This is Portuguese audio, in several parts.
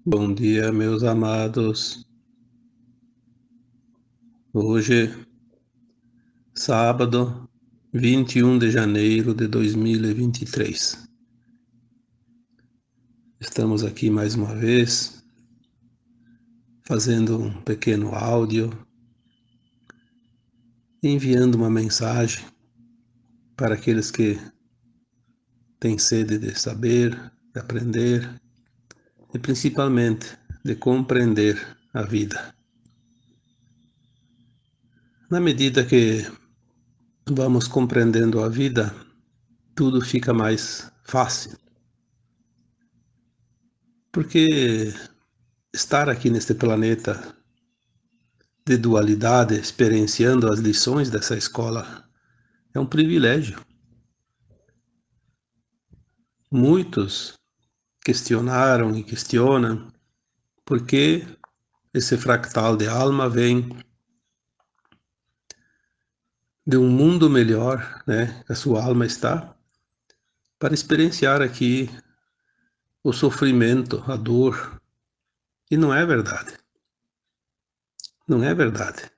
Bom dia, meus amados. Hoje, sábado, 21 de janeiro de 2023. Estamos aqui mais uma vez, fazendo um pequeno áudio, enviando uma mensagem para aqueles que têm sede de saber, de aprender e principalmente de compreender a vida. Na medida que vamos compreendendo a vida, tudo fica mais fácil. Porque estar aqui neste planeta de dualidade, experienciando as lições dessa escola, é um privilégio. Muitos questionaram e questionam por que esse fractal de alma vem de um mundo melhor, né, que a sua alma está, para experienciar aqui o sofrimento, a dor. E não é verdade. Não é verdade.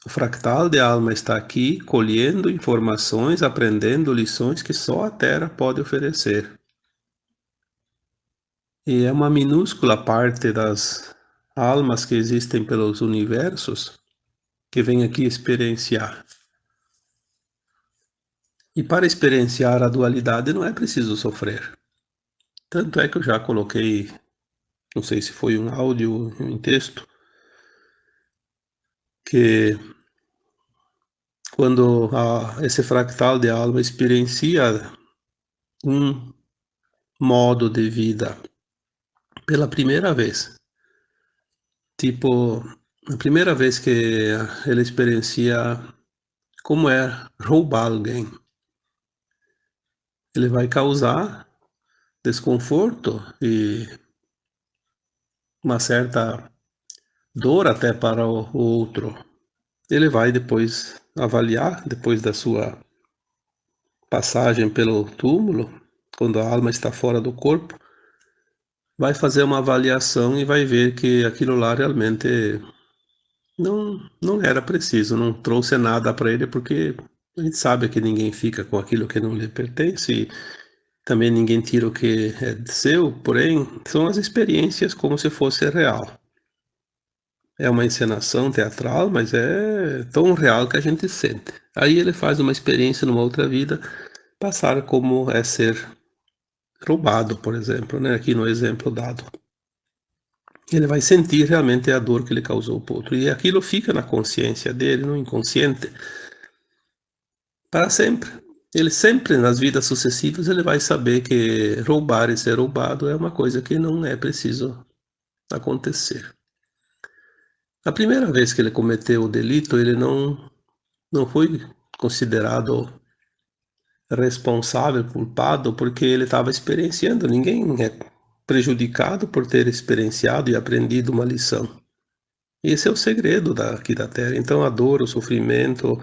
O fractal de alma está aqui colhendo informações, aprendendo lições que só a Terra pode oferecer. E é uma minúscula parte das almas que existem pelos universos que vem aqui experienciar. E para experienciar a dualidade não é preciso sofrer. Tanto é que eu já coloquei, não sei se foi um áudio, um texto, que quando esse fractal de alma experiencia um modo de vida pela primeira vez, tipo, a primeira vez que ele experiencia como é roubar alguém, ele vai causar desconforto e uma certa dor até para o outro. Ele vai depois avaliar, depois da sua passagem pelo túmulo, quando a alma está fora do corpo, vai fazer uma avaliação e vai ver que aquilo lá realmente não era preciso, não trouxe nada para ele, porque a gente sabe que ninguém fica com aquilo que não lhe pertence, e também ninguém tira o que é seu, porém, são as experiências como se fosse real. É uma encenação teatral, mas é tão real que a gente sente. Aí ele faz uma experiência numa outra vida, passar como é ser roubado, por exemplo, né? Aqui no exemplo dado. Ele vai sentir realmente a dor que ele causou para o outro. E aquilo fica na consciência dele, no inconsciente, para sempre. Ele sempre, nas vidas sucessivas, ele vai saber que roubar e ser roubado é uma coisa que não é preciso acontecer. A primeira vez que ele cometeu o delito, ele não foi considerado responsável, culpado, porque ele estava experienciando. Ninguém é prejudicado por ter experienciado e aprendido uma lição. Esse é o segredo aqui da Terra. Então a dor, o sofrimento,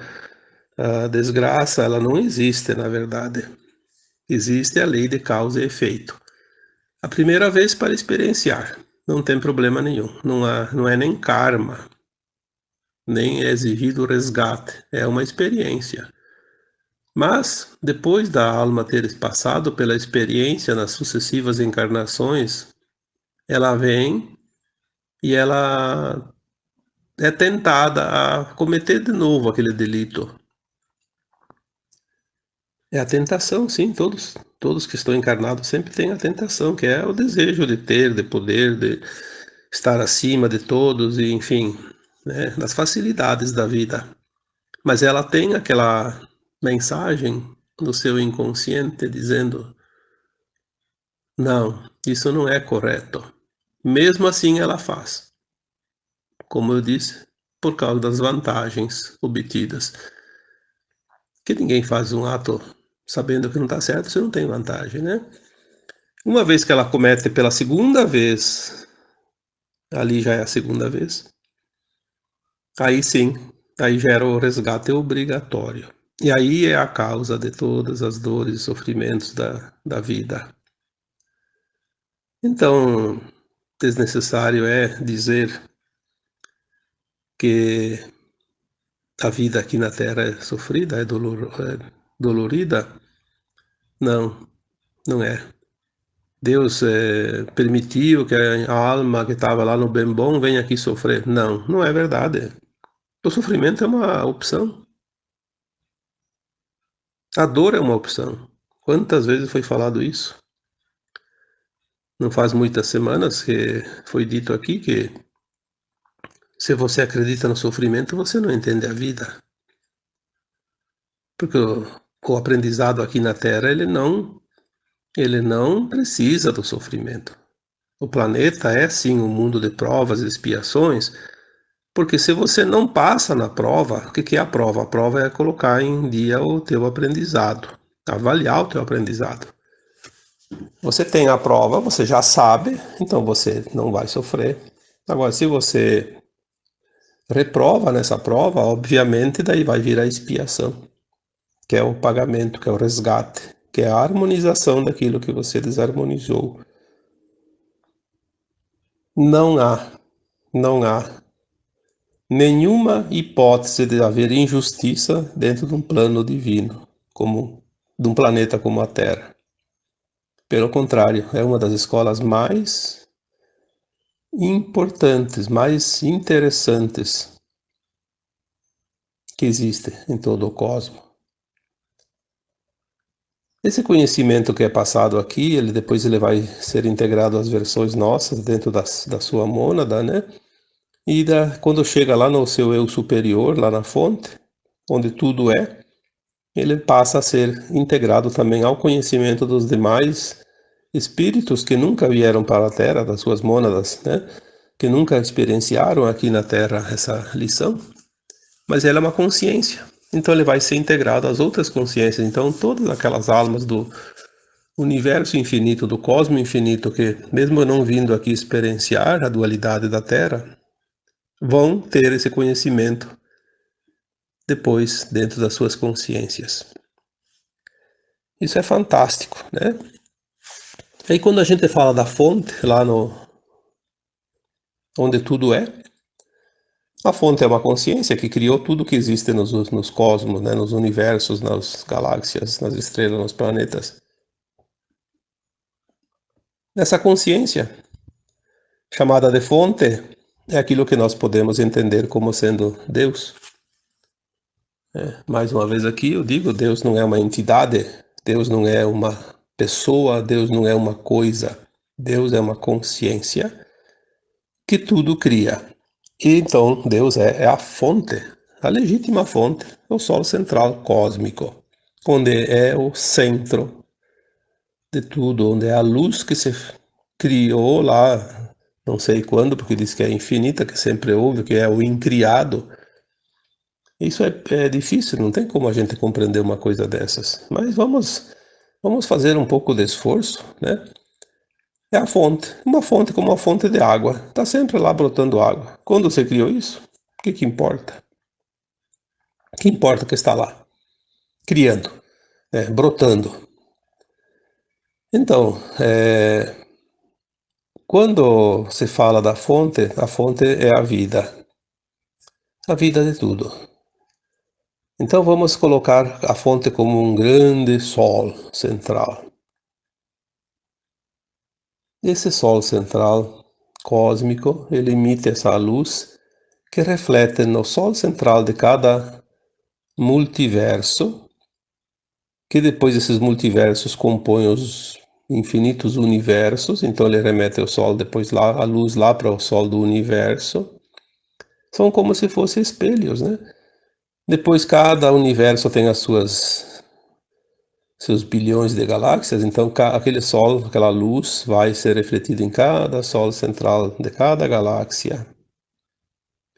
a desgraça, ela não existe, na verdade. Existe a lei de causa e efeito. A primeira vez para experienciar, não tem problema nenhum. Não é nem karma, nem é exigido resgate. É uma experiência. Mas, depois da alma ter passado pela experiência nas sucessivas encarnações, ela vem e ela é tentada a cometer de novo aquele delito. É a tentação, sim, todos que estão encarnados sempre têm a tentação, que é o desejo de ter, de poder, de estar acima de todos, e enfim, né, das facilidades da vida. Mas ela tem aquela mensagem no seu inconsciente dizendo: não, isso não é correto. Mesmo assim ela faz, como eu disse, por causa das vantagens obtidas. Que ninguém faz um ato sabendo que não está certo se não tem vantagem, né? Uma vez que ela comete pela segunda vez, ali já é a segunda vez, aí sim, aí gera o resgate obrigatório. E aí é a causa de todas as dores e sofrimentos da vida. Então, desnecessário é dizer que a vida aqui na Terra é sofrida, é dolorida? Não, não é. Deus permitiu que a alma que estava lá no bem bom venha aqui sofrer. Não, não é verdade. O sofrimento é uma opção. A dor é uma opção. Quantas vezes foi falado isso? Não faz muitas semanas que foi dito aqui que se você acredita no sofrimento, você não entende a vida. Porque o aprendizado aqui na Terra, ele não precisa do sofrimento. O planeta é sim um mundo de provas e expiações, porque se você não passa na prova, o que é a prova? A prova é colocar em dia o teu aprendizado, avaliar o teu aprendizado. Você tem a prova, você já sabe, então você não vai sofrer. Agora, se você reprova nessa prova, obviamente daí vai vir a expiação, que é o pagamento, que é o resgate, que é a harmonização daquilo que você desarmonizou. Não há, não há nenhuma hipótese de haver injustiça dentro de um plano divino, como de um planeta como a Terra. Pelo contrário, é uma das escolas mais importantes, mais interessantes que existe em todo o cosmos. Esse conhecimento que é passado aqui, depois ele vai ser integrado às versões nossas dentro da sua mônada, né? E quando chega lá no seu eu superior, lá na fonte, onde tudo é, ele passa a ser integrado também ao conhecimento dos demais espíritos que nunca vieram para a Terra, das suas mônadas, né? Que nunca experienciaram aqui na Terra essa lição, mas ela é uma consciência. Então ele vai ser integrado às outras consciências. Então todas aquelas almas do universo infinito, do cosmo infinito, que mesmo não vindo aqui experienciar a dualidade da Terra, vão ter esse conhecimento depois dentro das suas consciências. Isso é fantástico, né? Aí quando a gente fala da fonte, lá no onde tudo é, a fonte é uma consciência que criou tudo que existe nos cosmos, né? Nos universos, nas galáxias, nas estrelas, nos planetas. Essa consciência, chamada de fonte, é aquilo que nós podemos entender como sendo Deus. Mais uma vez aqui eu digo, Deus não é uma entidade, Deus não é uma pessoa, Deus não é uma coisa, Deus é uma consciência que tudo cria. E então Deus é a fonte, a legítima fonte, o Sol central cósmico, onde é o centro de tudo, onde é a luz que se criou lá, não sei quando, porque diz que é infinita, que sempre houve, que é o incriado. Isso é difícil, não tem como a gente compreender uma coisa dessas. Mas vamos fazer um pouco de esforço, né? É a fonte, uma fonte como uma fonte de água. Está sempre lá brotando água. Quando você criou isso, o que importa? O que importa que está lá, criando, brotando. Então, quando se fala da fonte, a fonte é a vida de tudo. Então vamos colocar a fonte como um grande sol central. Esse sol central cósmico, ele emite essa luz que reflete no sol central de cada multiverso, que depois esses multiversos compõem os infinitos universos, então ele remete o sol depois lá, a luz lá para o sol do universo. São como se fossem espelhos, né? Depois cada universo tem seus bilhões de galáxias, então aquele sol, aquela luz vai ser refletida em cada sol central de cada galáxia.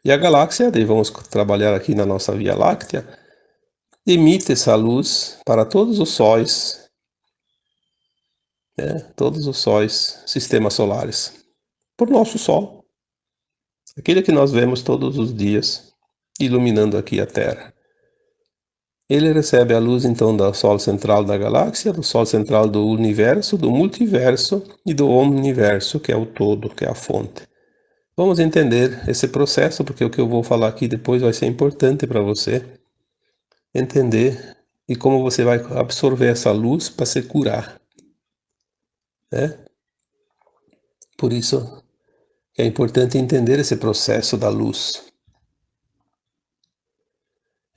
E a galáxia, daí vamos trabalhar aqui na nossa Via Láctea, emite essa luz para todos os sóis, todos os sóis, sistemas solares, por nosso Sol, aquele que nós vemos todos os dias, iluminando aqui a Terra. Ele recebe a luz então do Sol central da galáxia, do Sol central do universo, do multiverso e do omniverso, que é o todo, que é a fonte. Vamos entender esse processo, porque o que eu vou falar aqui depois vai ser importante para você entender e como você vai absorver essa luz para se curar, né? Por isso é importante entender esse processo da luz.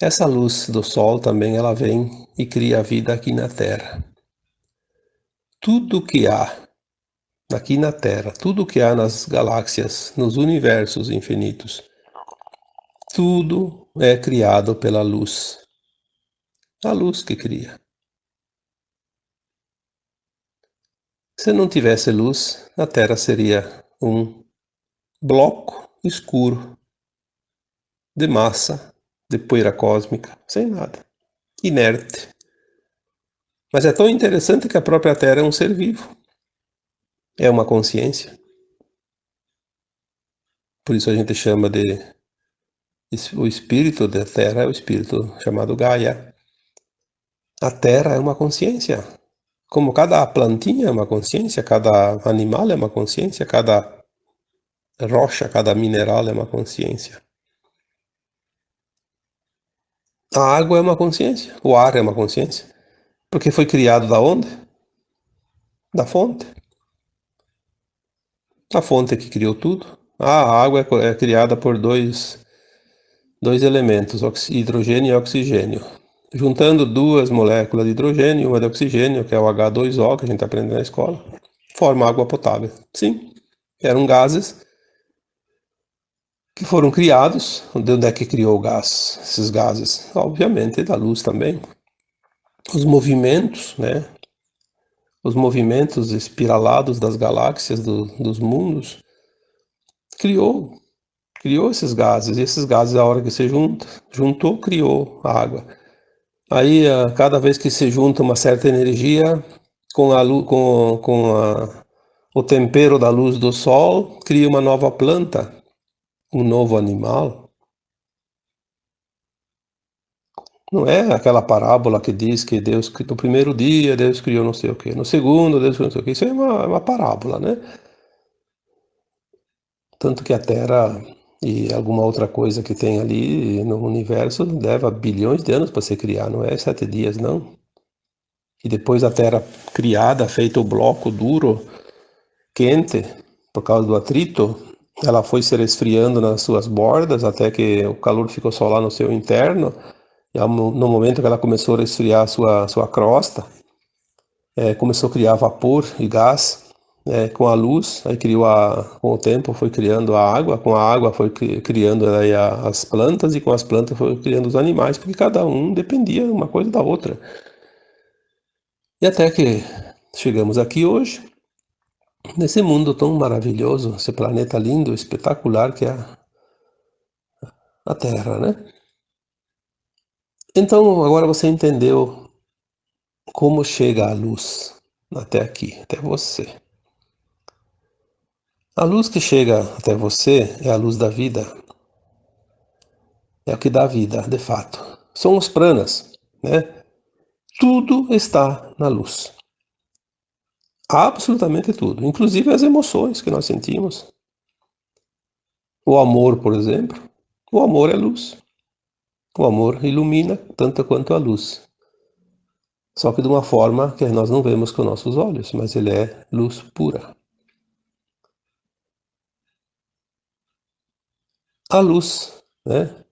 Essa luz do Sol também ela vem e cria a vida aqui na Terra. Tudo que há aqui na Terra, tudo que há nas galáxias, nos universos infinitos, tudo é criado pela luz. A luz que cria. Se não tivesse luz, a Terra seria um bloco escuro de massa, de poeira cósmica, sem nada, inerte. Mas é tão interessante que a própria Terra é um ser vivo, é uma consciência. Por isso a gente chama de o espírito da Terra, é o espírito chamado Gaia. A Terra é uma consciência. Como cada plantinha é uma consciência, cada animal é uma consciência, cada rocha, cada mineral é uma consciência. A água é uma consciência, o ar é uma consciência. Porque foi criado da onde? Da fonte. A fonte que criou tudo. A água é criada por dois elementos, hidrogênio e oxigênio. Juntando duas moléculas de hidrogênio e uma de oxigênio, que é o H2O, que a gente aprende na escola, forma água potável. Sim, eram gases que foram criados. De onde é que criou o gás? Esses gases? Obviamente da luz também. Os movimentos, né? Os movimentos espiralados das galáxias, dos mundos, criou esses gases. E esses gases, a hora que se juntou, criou a água. Aí, cada vez que se junta uma certa energia com o tempero da luz do sol, cria uma nova planta, um novo animal. Não é aquela parábola que diz que Deus, que no primeiro dia Deus criou não sei o quê, no segundo Deus criou não sei o quê. Isso é uma parábola, né? Tanto que a Terra e alguma outra coisa que tem ali no universo leva bilhões de anos para se criar, não é 7 dias, não. E depois a Terra criada, feito o bloco duro, quente, por causa do atrito, ela foi se resfriando nas suas bordas até que o calor ficou só lá no seu interno. E no momento que ela começou a resfriar a sua crosta, começou a criar vapor e gás, com a luz, aí com o tempo foi criando a água, com a água foi criando aí as plantas, e com as plantas foi criando os animais, porque cada um dependia uma coisa da outra. E até que chegamos aqui hoje, nesse mundo tão maravilhoso, esse planeta lindo, espetacular que é a Terra, né? Então agora você entendeu como chega a luz até aqui, até você. A luz que chega até você é a luz da vida, é o que dá vida, de fato. São os pranas, né? Tudo está na luz. Absolutamente tudo, inclusive as emoções que nós sentimos. O amor, por exemplo. O amor é luz. O amor ilumina tanto quanto a luz. Só que de uma forma que nós não vemos com nossos olhos, mas ele é luz pura. A luz, né?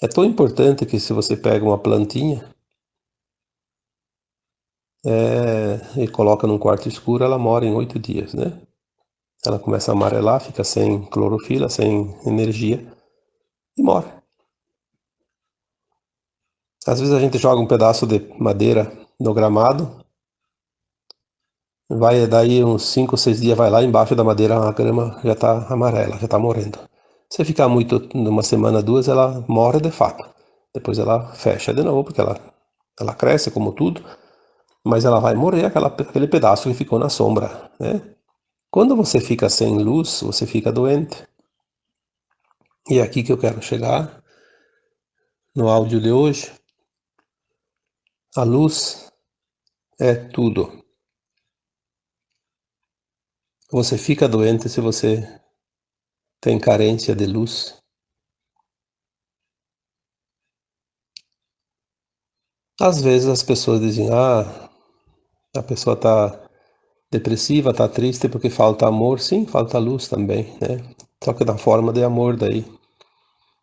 É tão importante que se você pega uma plantinha e coloca num quarto escuro, ela mora em 8 dias, né? Ela começa a amarelar, fica sem clorofila, sem energia e morre. Às vezes a gente joga um pedaço de madeira no gramado, vai daí uns 5 ou 6 dias, vai lá embaixo da madeira, a grama já está amarela, já está morrendo. Se ficar muito, numa semana, duas, ela morre de fato. Depois ela fecha de novo, porque ela cresce como tudo, mas ela vai morrer aquele pedaço que ficou na sombra, né? Quando você fica sem luz, você fica doente. E é aqui que eu quero chegar no áudio de hoje. A luz é tudo. Você fica doente se você tem carência de luz. Às vezes as pessoas dizem, a pessoa está depressiva, está triste porque falta amor. Sim, falta luz também, né? Só que na forma de amor daí.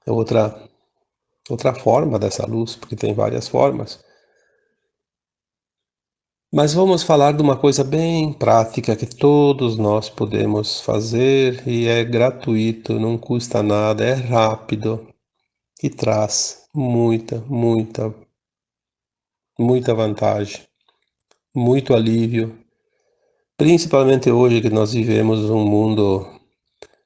É outra forma dessa luz, porque tem várias formas. Mas vamos falar de uma coisa bem prática que todos nós podemos fazer e é gratuito, não custa nada, é rápido e traz muita vantagem, muito alívio. Principalmente hoje que nós vivemos um mundo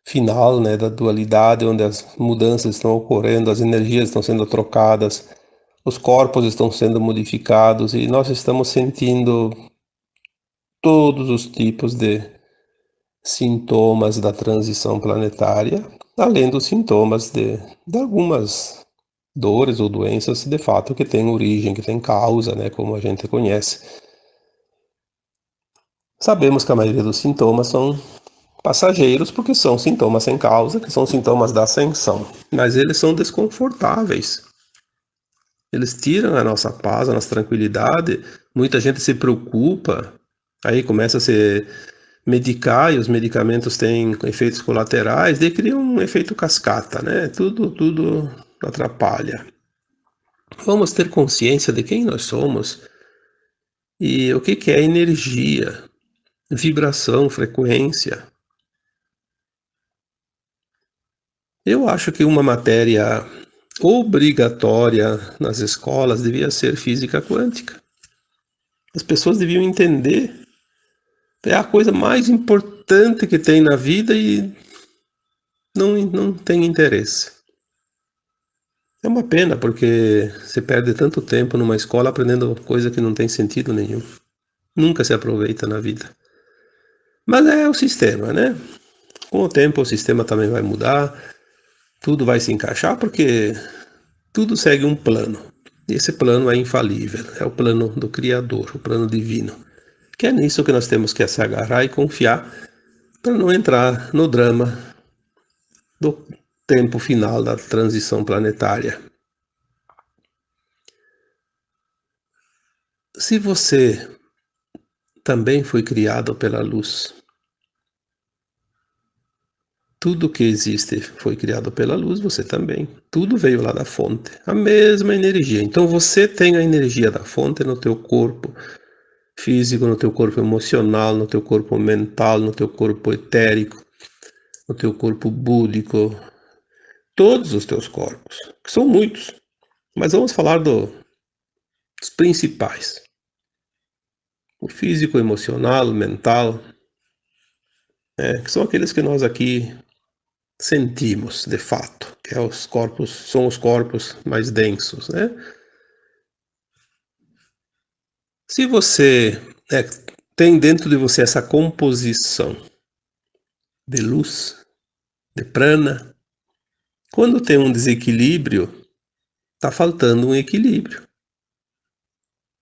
final, né, da dualidade, onde as mudanças estão ocorrendo, as energias estão sendo trocadas, os corpos estão sendo modificados e nós estamos sentindo todos os tipos de sintomas da transição planetária, além dos sintomas de algumas dores ou doenças de fato que têm origem, que têm causa, né, como a gente conhece. Sabemos que a maioria dos sintomas são passageiros porque são sintomas sem causa, que são sintomas da ascensão, mas eles são desconfortáveis. Eles tiram a nossa paz, a nossa tranquilidade. Muita gente se preocupa, aí começa a se medicar e os medicamentos têm efeitos colaterais, daí cria um efeito cascata, né? Tudo atrapalha. Vamos ter consciência de quem nós somos e o que é energia, vibração, frequência. Eu acho que uma matéria obrigatória nas escolas devia ser física quântica. As pessoas deviam entender. É a coisa mais importante que tem na vida e não tem interesse. É uma pena, porque se perde tanto tempo numa escola aprendendo coisa que não tem sentido nenhum. Nunca se aproveita na vida. Mas é o sistema, né? Com o tempo o sistema também vai mudar, tudo vai se encaixar, porque tudo segue um plano. E esse plano é infalível, é o plano do Criador, o plano divino. Que é nisso que nós temos que se agarrar e confiar para não entrar no drama do tempo final da transição planetária. Se você também foi criado pela luz, tudo que existe foi criado pela luz, você também. Tudo veio lá da fonte, a mesma energia. Então você tem a energia da fonte no teu corpo físico, no teu corpo emocional, no teu corpo mental, no teu corpo etérico, no teu corpo búdico, todos os teus corpos, que são muitos. Mas vamos falar dos principais. O físico, o emocional, o mental, que são aqueles que nós aqui sentimos de fato, que é os corpos, são os corpos mais densos, né? Se você tem dentro de você essa composição de luz, de prana, quando tem um desequilíbrio, está faltando um equilíbrio.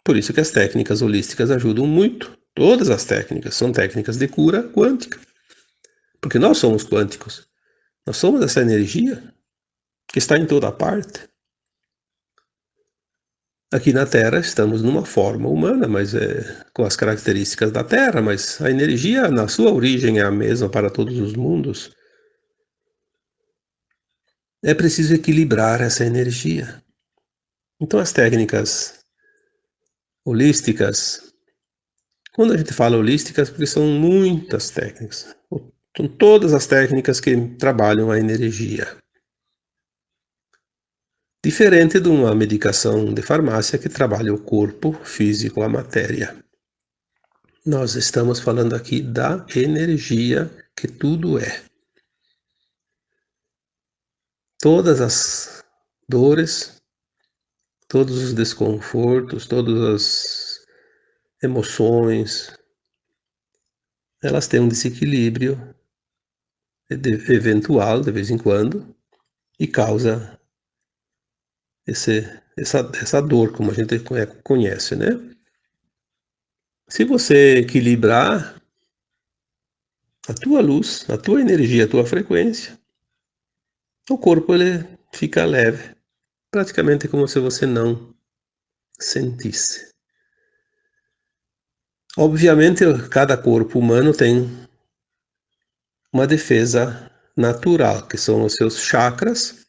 Por isso que as técnicas holísticas ajudam muito. Todas as técnicas são técnicas de cura quântica. Porque nós somos quânticos. Nós somos essa energia que está em toda parte. Aqui na Terra estamos numa forma humana, mas com as características da Terra, mas a energia na sua origem é a mesma para todos os mundos. É preciso equilibrar essa energia. Então as técnicas holísticas, quando a gente fala holísticas, porque são muitas técnicas, são todas as técnicas que trabalham a energia. Diferente de uma medicação de farmácia que trabalha o corpo físico, a matéria. Nós estamos falando aqui da energia que tudo é. Todas as dores, todos os desconfortos, todas as emoções, elas têm um desequilíbrio eventual de vez em quando e causa essa dor, como a gente conhece, né? Se você equilibrar a tua luz, a tua energia, a tua frequência, o corpo ele fica leve, praticamente como se você não sentisse. Obviamente, cada corpo humano tem uma defesa natural, que são os seus chakras,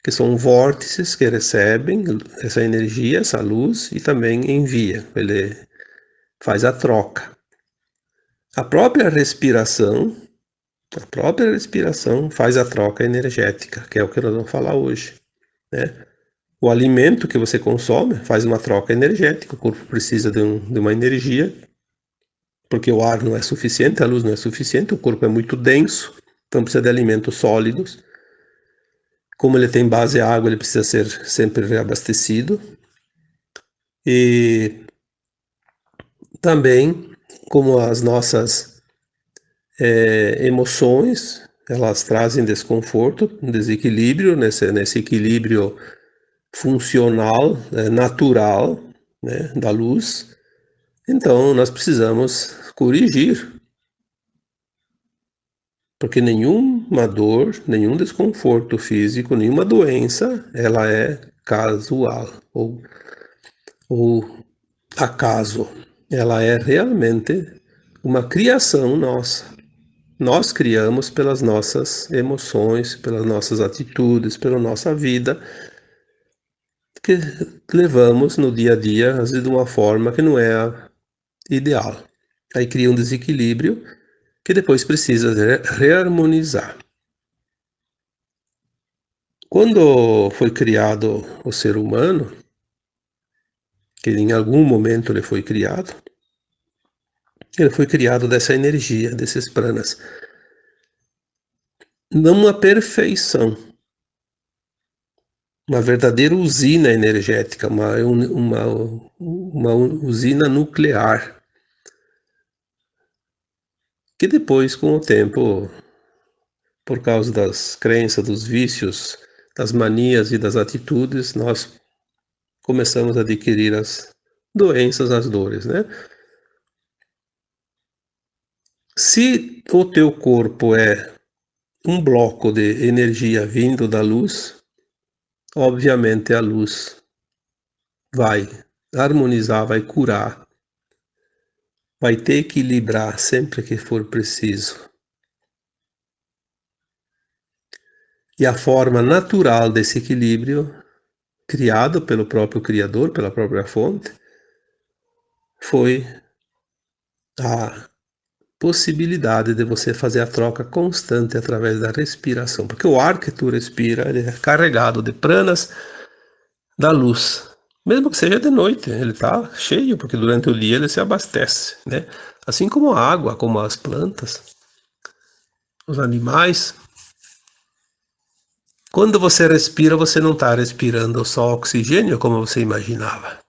que são vórtices que recebem essa energia, essa luz e também envia. Ele faz a troca. A própria respiração, a própria respiração faz a troca energética, que é o que nós vamos falar hoje, né? O alimento que você consome faz uma troca energética, o corpo precisa de uma energia, porque o ar não é suficiente, a luz não é suficiente, o corpo é muito denso, então precisa de alimentos sólidos. Como ele tem base água, ele precisa ser sempre reabastecido. E também, como as nossas emoções, elas trazem desconforto, desequilíbrio, nesse equilíbrio funcional, natural, né, da luz. Então, nós precisamos corrigir, porque nenhuma dor, nenhum desconforto físico, nenhuma doença, ela é casual ou acaso. Ela é realmente uma criação nossa. Nós criamos pelas nossas emoções, pelas nossas atitudes, pela nossa vida, que levamos no dia a dia, às vezes de uma forma que não é a ideal. Aí cria um desequilíbrio que depois precisa reharmonizar. Quando foi criado o ser humano, que em algum momento ele foi criado dessa energia, desses pranas. Não uma perfeição, uma verdadeira usina energética, uma usina nuclear, que depois, com o tempo, por causa das crenças, dos vícios, das manias e das atitudes, nós começamos a adquirir as doenças, as dores, né? Se o teu corpo é um bloco de energia vindo da luz, obviamente a luz vai harmonizar, vai curar, vai te equilibrar sempre que for preciso. E a forma natural desse equilíbrio, criado pelo próprio Criador, pela própria fonte, foi a possibilidade de você fazer a troca constante através da respiração, porque o ar que tu respira ele é carregado de pranas da luz, mesmo que seja de noite, ele está cheio, porque durante o dia ele se abastece, né? Assim como a água, como as plantas, os animais. Quando você respira, você não está respirando só oxigênio, como você imaginava.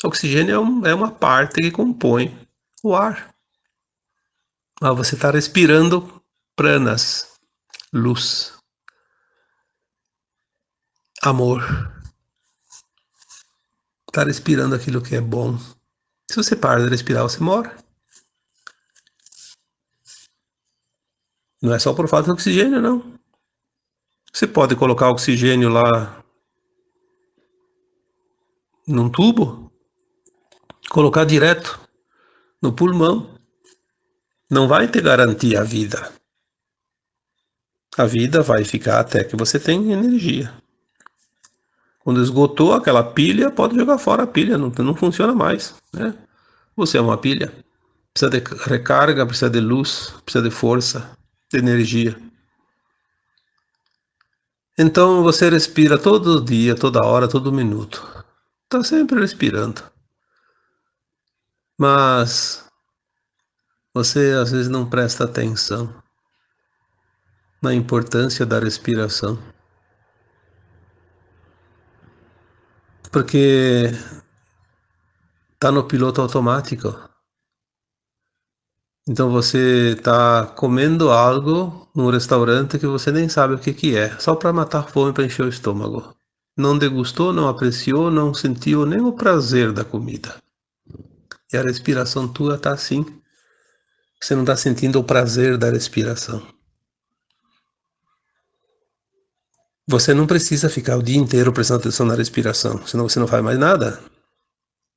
O oxigênio é uma parte que compõe o ar. Mas você está respirando pranas, luz, amor. Está respirando aquilo que é bom. Se você para de respirar, você morre. Não é só por falta de oxigênio, não. Você pode colocar oxigênio lá num tubo, colocar direto no pulmão. Não vai te garantir a vida. A vida vai ficar até que você tenha energia. Quando esgotou aquela pilha, pode jogar fora a pilha, não funciona mais, né? Você é uma pilha. Precisa de recarga, precisa de luz, precisa de força, de energia. Então você respira todo dia, toda hora, todo minuto. Está sempre respirando. Mas você às vezes não presta atenção na importância da respiração. Porque está no piloto automático. Então você está comendo algo num restaurante que você nem sabe o que que é, só para matar a fome, para encher o estômago. não degustou, não apreciou, não sentiu nem o prazer da comida. E a respiração tua está assim. Você não está sentindo o prazer da respiração. Você não precisa ficar o dia inteiro prestando atenção na respiração, senão você não faz mais nada.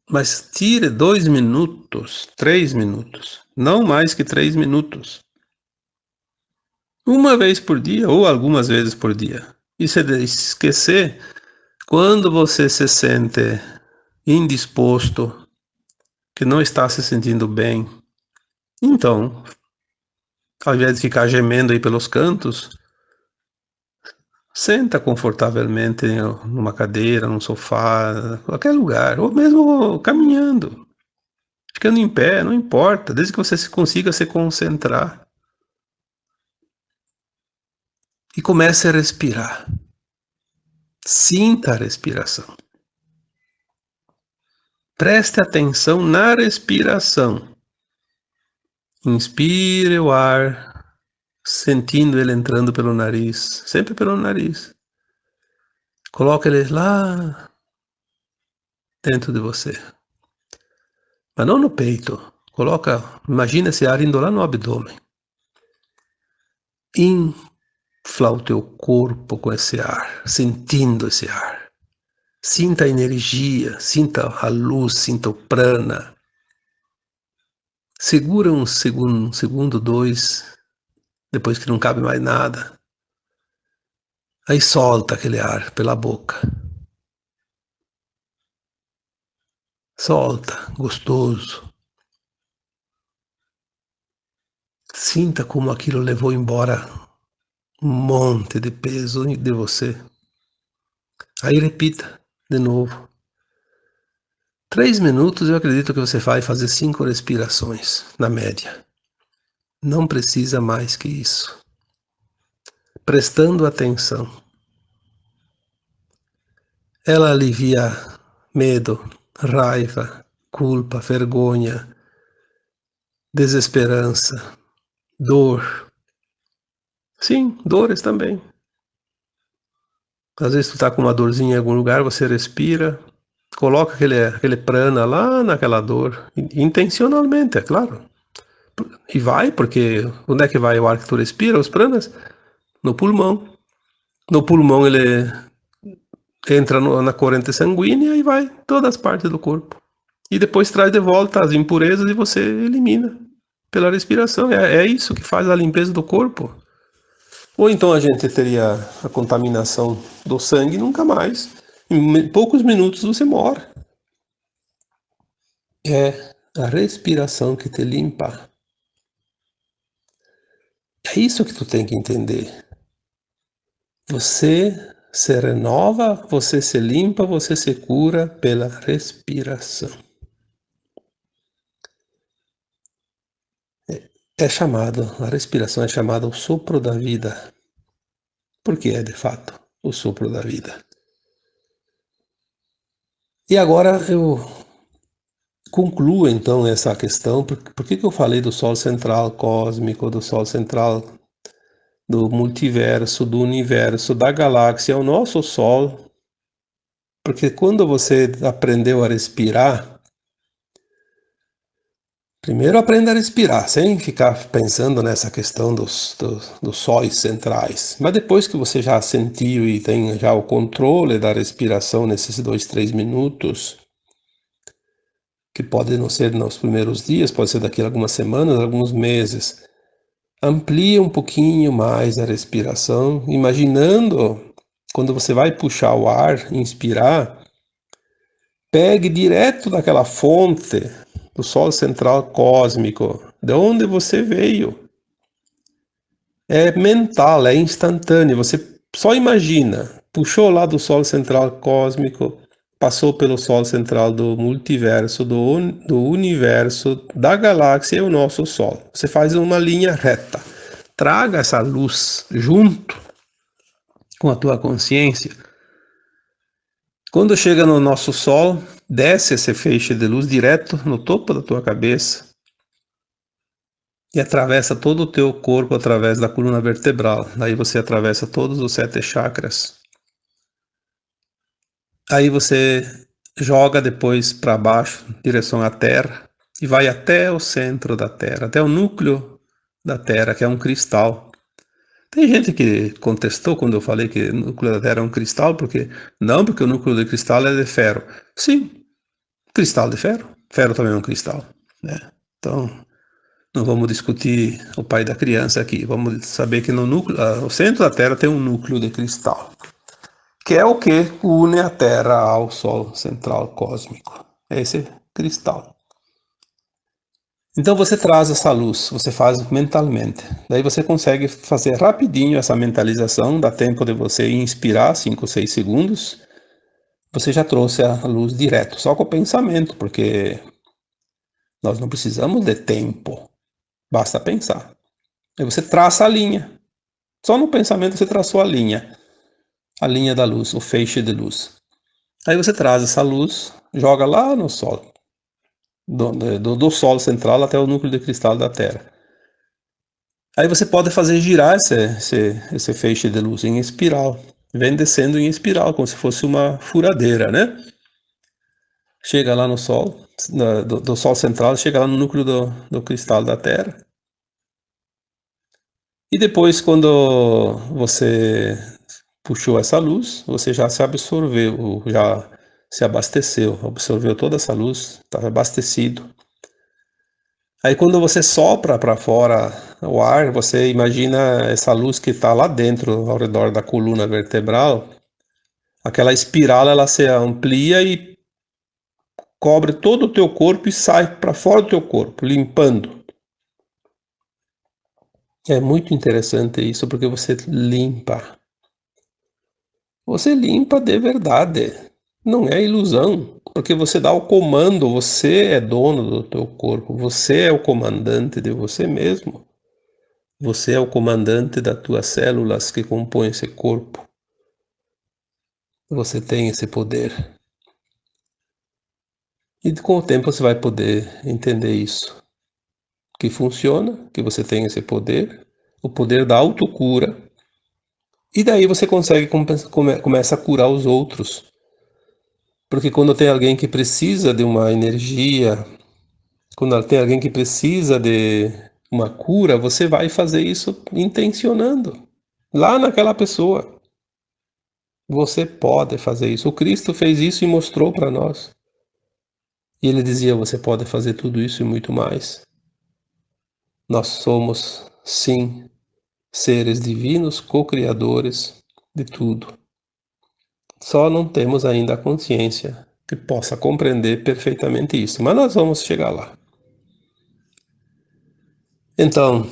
Mas tire 2 minutos, 3 minutos, não mais que 3 minutos. Uma vez por dia ou algumas vezes por dia. E se esquecer, quando você se sente indisposto, que não está se sentindo bem, então, ao invés de ficar gemendo aí pelos cantos, senta confortavelmente numa cadeira, num sofá, qualquer lugar, ou mesmo caminhando, ficando em pé, não importa, desde que você consiga se concentrar. E comece a respirar. Sinta a respiração. Preste atenção na respiração. Inspire o ar, sentindo ele entrando pelo nariz, sempre pelo nariz. Coloque ele lá dentro de você. Mas não no peito. Imagina esse ar indo lá no abdômen. Infla o teu corpo com esse ar, sentindo esse ar. Sinta a energia, sinta a luz, sinta o prana. Segura um segundo, 2, depois que não cabe mais nada. Aí solta aquele ar pela boca. Solta, gostoso. Sinta como aquilo levou embora um monte de peso de você. Aí repita de novo. 3 minutos eu acredito que você vai fazer 5 respirações, na média. Não precisa mais que isso. Prestando atenção. Ela alivia medo, raiva, culpa, vergonha, desesperança, dor. Sim, dores também. Às vezes tu tá com uma dorzinha em algum lugar, você respira, coloca aquele prana lá naquela dor, intencionalmente, é claro. E vai, porque onde é que vai o ar que tu respira, os pranas? No pulmão. No pulmão ele entra na corrente sanguínea e vai em todas as partes do corpo. E depois traz de volta as impurezas e você elimina pela respiração. É isso que faz a limpeza do corpo. Ou então a gente teria a contaminação do sangue nunca mais. Em poucos minutos você morre. É a respiração que te limpa. É isso que tu tem que entender. Você se renova, você se limpa, você se cura pela respiração. A respiração é chamada o sopro da vida. Porque é, de fato, o sopro da vida. E agora eu concluo, então, essa questão. Por que eu falei do Sol central cósmico, do Sol central do multiverso, do universo, da galáxia, o nosso Sol? Porque quando você aprendeu a respirar, primeiro aprenda a respirar, sem ficar pensando nessa questão dos sóis centrais. Mas depois que você já sentiu e tem já o controle da respiração nesses 2, 3 minutos, que pode não ser nos primeiros dias, pode ser daqui a algumas semanas, alguns meses, amplia um pouquinho mais a respiração, imaginando quando você vai puxar o ar, inspirar, pegue direto daquela fonte do Sol central cósmico, de onde você veio. É mental, é instantâneo. Você só imagina, puxou lá do Sol central cósmico, passou pelo Sol central do multiverso, do universo, da galáxia e o nosso Sol. Você faz uma linha reta. Traga essa luz junto com a tua consciência. Quando chega no nosso Sol, desce esse feixe de luz direto no topo da tua cabeça e atravessa todo o teu corpo através da coluna vertebral. Daí você atravessa todos os 7 chakras. Aí você joga depois para baixo, em direção à Terra, e vai até o centro da Terra, até o núcleo da Terra, que é um cristal. Tem gente que contestou quando eu falei que o núcleo da Terra é um cristal, porque não, porque o núcleo do cristal é de ferro. Sim, cristal de ferro. Ferro também é um cristal, né? Então, não vamos discutir o pai da criança aqui. Vamos saber que no núcleo, o centro da Terra tem um núcleo de cristal, que é o que une a Terra ao Sol central cósmico. É esse cristal. Então você traz essa luz, você faz mentalmente. Daí você consegue fazer rapidinho essa mentalização, dá tempo de você inspirar 5 ou 6 segundos. Você já trouxe a luz direto, só com o pensamento, porque nós não precisamos de tempo, basta pensar. Aí você traça a linha. Só no pensamento você traçou a linha da luz, o feixe de luz. Aí você traz essa luz, joga lá no Sol, do Sol central até o núcleo de cristal da Terra. Aí você pode fazer girar esse feixe de luz em espiral. Vem descendo em espiral, como se fosse uma furadeira, né? Chega lá no Sol, do Sol central, chega lá no núcleo do cristal da Terra. E depois, quando você puxou essa luz, você já se absorveu, já se abasteceu, absorveu toda essa luz, está abastecido. Aí quando você sopra para fora o ar, você imagina essa luz que está lá dentro, ao redor da coluna vertebral, aquela espiral ela se amplia e cobre todo o teu corpo e sai para fora do teu corpo, limpando. É muito interessante isso porque você limpa. Você limpa de verdade. Não é ilusão, porque você dá o comando, você é dono do teu corpo, você é o comandante de você mesmo. Você é o comandante das tuas células que compõem esse corpo. Você tem esse poder. E com o tempo você vai poder entender isso. Que funciona, que você tem esse poder, o poder da autocura. E daí você consegue começa a curar os outros. Porque quando tem alguém que precisa de uma energia, quando tem alguém que precisa de uma cura, você vai fazer isso intencionando lá naquela pessoa. Você pode fazer isso. O Cristo fez isso e mostrou para nós. E ele dizia: você pode fazer tudo isso e muito mais. Nós somos, sim, seres divinos, co-criadores de tudo. Só não temos ainda a consciência que possa compreender perfeitamente isso, mas nós vamos chegar lá. Então,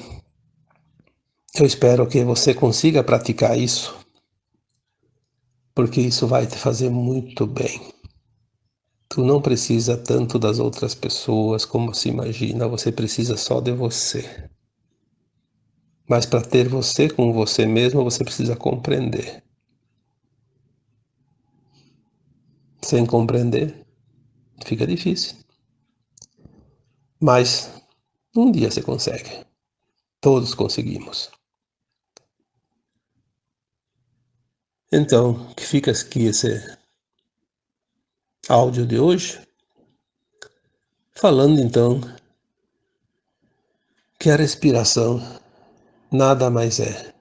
eu espero que você consiga praticar isso, porque isso vai te fazer muito bem. Tu não precisa tanto das outras pessoas como se imagina, você precisa só de você. Mas para ter você com você mesmo, você precisa compreender. Sem compreender, fica difícil. Mas um dia você consegue. Todos conseguimos. Então, que fica aqui esse áudio de hoje, falando então que a respiração nada mais é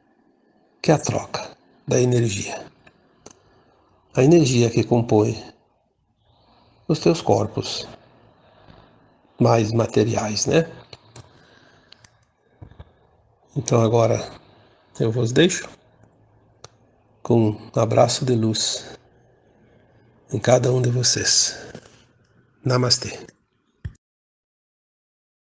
que a troca da energia. A energia que compõe os teus corpos mais materiais, né? Então agora eu vos deixo com um abraço de luz em cada um de vocês. Namastê.